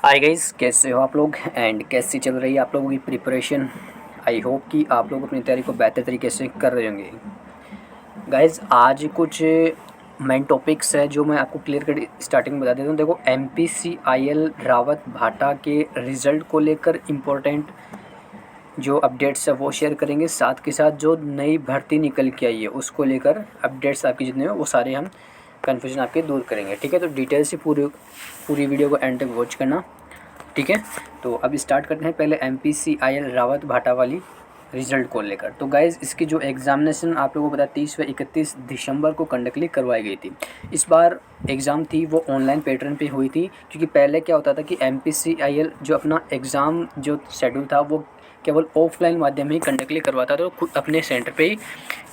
Hi guys, कैसे हो आप लोग एंड कैसी चल रही है आप लोगों की प्रिपरेशन। आई होप कि आप लोग अपनी तैयारी को बेहतर तरीके से कर रहे होंगे। गाइस, आज कुछ मेन टॉपिक्स है जो मैं आपको क्लियर कर स्टार्टिंग में बता देता हूँ। देखो, MPCIL रावत भाटा के रिज़ल्ट को लेकर इम्पोर्टेंट जो अपडेट्स है वो शेयर करेंगे। साथ के साथ जो नई भर्ती निकल के आई है उसको लेकर अपडेट्स आपकी जितने हैं वो सारे हम कन्फ्यूजन आपके दूर करेंगे। ठीक है, तो डिटेल से पूरी पूरी वीडियो को एंड तक वॉच करना। ठीक है, तो अब स्टार्ट करते हैं पहले MPCIL रावत भाटा वाली रिजल्ट को लेकर। तो गाइज़, इसकी जो एग्ज़ामिनेशन आप लोगों को पता 30 व 31 दिसंबर को कंडक्टली करवाई गई थी। इस बार एग्ज़ाम थी वो ऑनलाइन पैटर्न पे हुई थी, क्योंकि पहले क्या होता था कि MPCIL जो अपना एग्ज़ाम जो शेड्यूल था वो केवल ऑफलाइन माध्यम ही कंडक्टली करवाता था, तो खुद अपने सेंटर पे ही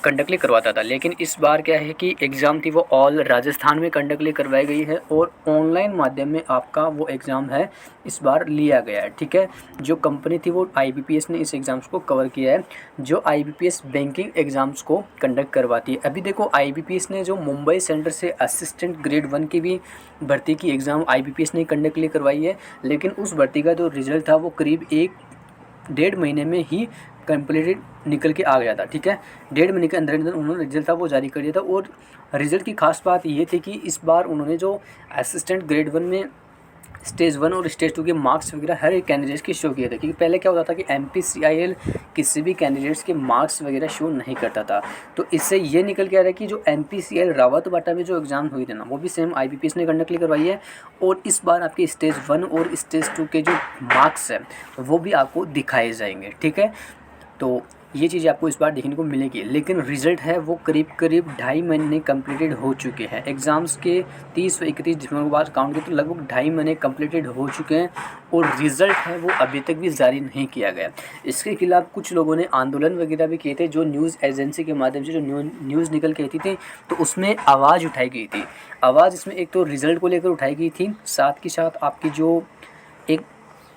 कंडक्टली करवाता था। लेकिन इस बार क्या है कि एग्ज़ाम थी वो ऑल राजस्थान में कंडक्टली करवाई गई है और ऑनलाइन माध्यम में आपका वो एग्ज़ाम है इस बार लिया गया है। ठीक है, जो कंपनी थी वो IBPS ने इस एग्ज़ाम्स को कवर किया है, जो IBPS बैंकिंग एग्ज़ाम्स को कंडक्ट करवाती है। अभी देखो, IBPS ने जो मुंबई सेंटर से असिस्टेंट ग्रेड 1 की भी भर्ती की एग्ज़ाम IBPS ने कंडक्टली करवाई है, लेकिन उस भर्ती का जो रिज़ल्ट था वो करीब 1-1.5 महीने में ही कंप्लीटेड निकल के आ गया था। ठीक है, 1.5 महीने के अंदर अंदर उन्होंने रिजल्ट था वो जारी कर दिया था। और रिज़ल्ट की खास बात ये थी कि इस बार उन्होंने जो असिस्टेंट ग्रेड 1 में स्टेज 1 और स्टेज 2 के मार्क्स वगैरह हर एक कैंडिडेट्स के शो किए थे, क्योंकि पहले क्या होता था कि MPCIL किसी भी कैंडिडेट्स के मार्क्स वगैरह शो नहीं करता था। तो इससे ये निकल के आ रहा है कि जो MPCIL रावत बाटा में जो एग्ज़ाम हुई थी ना, वो भी सेम IBPS ने कंडक्टली करवाई है। और इस बार आपके स्टेज 1 और स्टेज 2 के जो मार्क्स हैं वो भी आपको दिखाए जाएंगे। ठीक है, तो ये चीज़ आपको इस बार देखने को मिलेगी। लेकिन रिज़ल्ट है वो करीब करीब 2.5 महीने कंप्लीटेड हो चुके हैं। एग्ज़ाम्स के 30 व 31 दिसंबर के बाद काउंट किया तो लगभग 2.5 महीने कंप्लीटेड हो चुके हैं और रिज़ल्ट है वो अभी तक भी जारी नहीं किया गया। इसके खिलाफ कुछ लोगों ने आंदोलन वगैरह भी किए थे, जो न्यूज़ एजेंसी के माध्यम से जो न्यूज़ निकल के आती थी तो उसमें आवाज़ उठाई गई थी। आवाज़ इसमें एक तो रिज़ल्ट को लेकर उठाई गई थी, साथ के साथ आपकी जो एक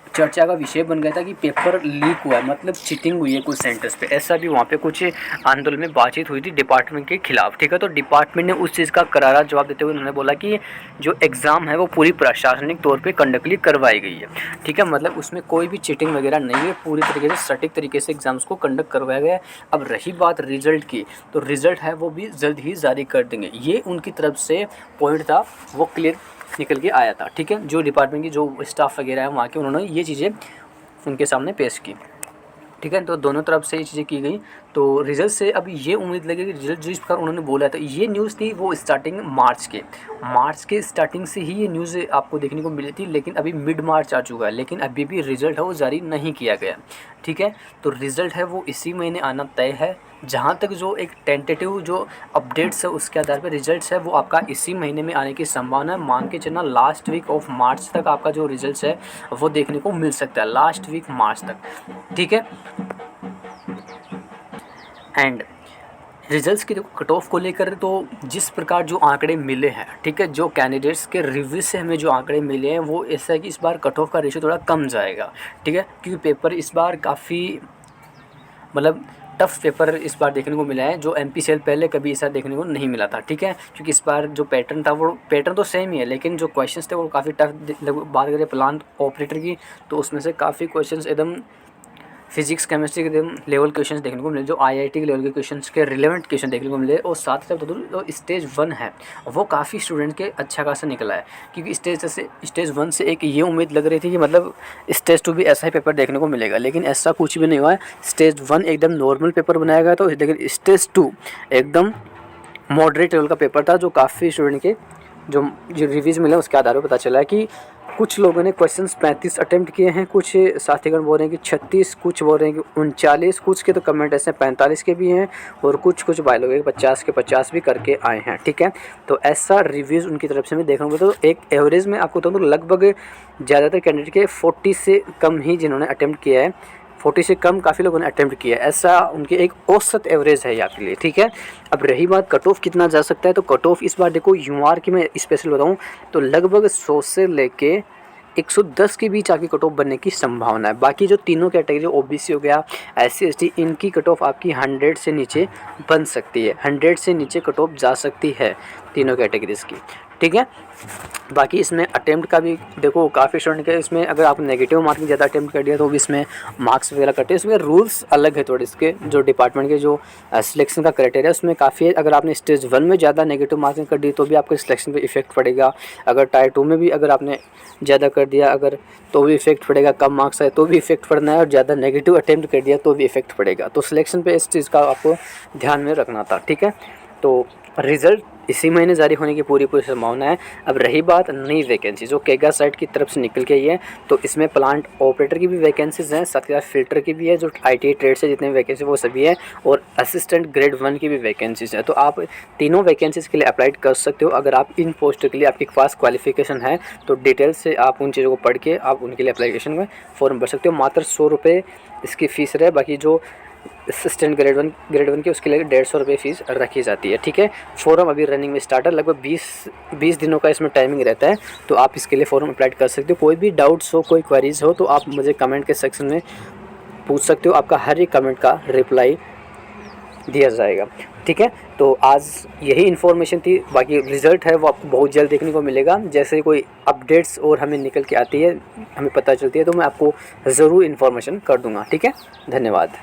चर्चा का विषय बन गया था कि पेपर लीक हुआ है, मतलब चीटिंग हुई है कुछ सेंटर्स पे। ऐसा भी वहाँ पे कुछ आंदोलन में बातचीत हुई थी डिपार्टमेंट के खिलाफ। ठीक है, तो डिपार्टमेंट ने उस चीज़ का करारा जवाब देते हुए उन्होंने बोला कि जो एग्ज़ाम है वो पूरी प्रशासनिक तौर पे कंडक्टली करवाई गई है। ठीक है, मतलब उसमें कोई भी चीटिंग वगैरह नहीं है, पूरी तरीके से सटीक तरीके से एग्ज़ाम्स को कंडक्ट करवाया गया है। अब रही बात रिज़ल्ट की, तो रिज़ल्ट है वो भी जल्द ही जारी कर देंगे। ये उनकी तरफ से पॉइंट था वो क्लियर निकल के आया था। ठीक है, जो डिपार्टमेंट की जो स्टाफ वगैरह है वहाँ के, उन्होंने ये चीज़ें उनके सामने पेश की। ठीक है, तो दोनों तरफ से ये चीज़ें की गई। तो रिज़ल्ट से अब ये उम्मीद लगी कि रिज़ल्ट जिस प्रकार उन्होंने बोला था, ये न्यूज़ थी वो स्टार्टिंग मार्च के स्टार्टिंग से ही ये न्यूज़ आपको देखने को मिली थी, लेकिन अभी मिड मार्च आ चुका है, लेकिन अभी भी रिज़ल्ट है वो जारी नहीं किया गया। ठीक है, तो रिज़ल्ट है वो इसी महीने आना तय है। जहाँ तक जो एक टेंटेटिव जो अपडेट्स है उसके आधार पर रिजल्ट्स है वो आपका इसी महीने में आने की संभावना है। मान के चलना लास्ट वीक ऑफ मार्च तक आपका जो रिजल्ट्स है वो देखने को मिल सकता है, लास्ट वीक मार्च तक। ठीक है, एंड रिजल्ट्स की कट ऑफ को लेकर तो जिस प्रकार जो आंकड़े मिले हैं, ठीक है, जो कैंडिडेट्स के रिव्यू से हमें जो आंकड़े मिले हैं वो ऐसा है कि इस बार कट ऑफ का रेशियो थोड़ा कम जाएगा। ठीक है, क्योंकि पेपर इस बार काफ़ी मतलब टफ पेपर इस बार देखने को मिला है, जो MPCIL पहले कभी ऐसा देखने को नहीं मिला था। ठीक है, क्योंकि इस बार जो पैटर्न था वो पैटर्न तो सेम ही है, लेकिन जो क्वेश्चंस थे वो काफ़ी टफ। बात करें प्लांट ऑपरेटर की तो उसमें से काफ़ी क्वेश्चंस एकदम फिजिक्स केमिस्ट्री के लेवल क्वेश्चंस देखने को मिले, जो IIT के लेवल के क्वेश्चंस के रिलेवेंट क्वेश्चन देखने को मिले। और साथ ही साथ जो स्टेज 1 है वो काफ़ी स्टूडेंट के अच्छा खासा निकला है, क्योंकि स्टेज 1 से एक ये उम्मीद लग रही थी कि मतलब स्टेज 2 भी ऐसा ही पेपर देखने को मिलेगा, लेकिन ऐसा कुछ भी नहीं हुआ है। स्टेज 1 एकदम नॉर्मल पेपर बनाया गया, तो लेकिन स्टेज 2 एकदम मॉडरेट लेवल का पेपर था, जो काफ़ी स्टूडेंट के जो रिव्यूज़ मिले उसके आधार पर पता चला है कि कुछ लोगों ने क्वेश्चंस 35 अटेम्प्ट किए हैं, कुछ साथीगण बोल रहे हैं कि 36, कुछ बोल रहे हैं कि 39, कुछ के तो कमेंट ऐसे 45 के भी हैं और कुछ भाई लोग 50 के 50 भी करके आए हैं। ठीक है, तो ऐसा रिव्यूज़ उनकी तरफ से मैं देख रहा हूँ। तो एक एवरेज में आपको तो लगभग ज़्यादातर कैंडिडेट के 40 से कम ही जिन्होंने अटेम्प्ट किया है, 40 से कम काफ़ी लोगों ने अटेम्प्ट किया है, ऐसा उनकी एक औसत एवरेज है आपके लिए। ठीक है, अब रही बात कट ऑफ कितना जा सकता है, तो कट ऑफ इस बार देखो UR की मैं स्पेशल बताऊँ तो लगभग 100 से लेके 110 के बीच आपकी कट ऑफ बनने की संभावना है। बाकी जो तीनों कैटेगरी OBC हो गया, SC ST, इनकी कट ऑफ आपकी 100 से नीचे बन सकती है, 100 से नीचे कट ऑफ जा सकती है तीनों कैटेगरीज़ की। ठीक है। बाकी इसमें अटेम्प्ट का भी देखो, काफ़ी स्टूडेंट के इसमें अगर आप नेगेटिव मार्किंग ज़्यादा अटेम्प्ट कर दिया तो भी इसमें मार्क्स वगैरह कटे। इसमें रूल्स अलग है थोड़े इसके, जो डिपार्टमेंट के जो सिलेक्शन का क्राइटेरिया उसमें काफ़ी है। अगर आपने स्टेज 1 में ज़्यादा नेगेटिव मार्किंग कर दी तो भी आपके सिलेक्शन पे इफेक्ट पड़ेगा। अगर टायर 2 में भी अगर आपने ज़्यादा कर दिया अगर तो भी इफेक्ट पड़ेगा, कम मार्क्स आए तो भी इफेक्ट पड़ना है, और ज़्यादा नेगेटिव अटेम्प्ट कर दिया तो भी इफेक्ट पड़ेगा। तो सिलेक्शन पे इस चीज़ का आपको ध्यान में रखना था, ठीक है। तो रिज़ल्ट इसी महीने जारी होने की पूरी संभावना है। अब रही बात नई वैकेंसी जो केगा साइट की तरफ से निकल के आई है, तो इसमें प्लांट ऑपरेटर की भी वैकेंसीज़ हैं, साथ ही साथ फिल्टर की भी है, जो ITI ट्रेड से जितने वैकेंसी वो सभी है, और असिस्टेंट ग्रेड 1 की भी वैकेंसीज़ हैं। तो आप तीनों वैकेंसीज़ के लिए अप्लाई कर सकते हो। अगर आप इन पोस्ट के लिए आपके पास क्वालिफिकेशन है तो डिटेल से आप उन चीज़ों को पढ़ के आप उनके लिए अप्लीकेशन में फॉर्म भर सकते हो। मात्र 100 रुपये इसकी फ़ीस रहे, बाकी जो असिस्टेंट ग्रेड वन की उसके लिए 150 रुपये फ़ीस रखी जाती है, ठीक है। फॉर्म अभी रनिंग में स्टार्ट है, लगभग 20 दिनों का इसमें टाइमिंग रहता है, तो आप इसके लिए फॉर्म अप्लाई कर सकते हो। कोई भी डाउट्स हो, कोई क्वेरीज हो तो आप मुझे कमेंट के सेक्शन में पूछ सकते हो, आपका हर एक कमेंट का रिप्लाई दिया जाएगा, ठीक है। तो आज यही इन्फॉर्मेशन थी, बाकी रिज़ल्ट है वो आपको बहुत जल्द देखने को मिलेगा। जैसे कोई अपडेट्स और हमें निकल के आती है, हमें पता चलती है, तो मैं आपको ज़रूर इन्फॉर्मेशन कर दूँगा, ठीक है। धन्यवाद।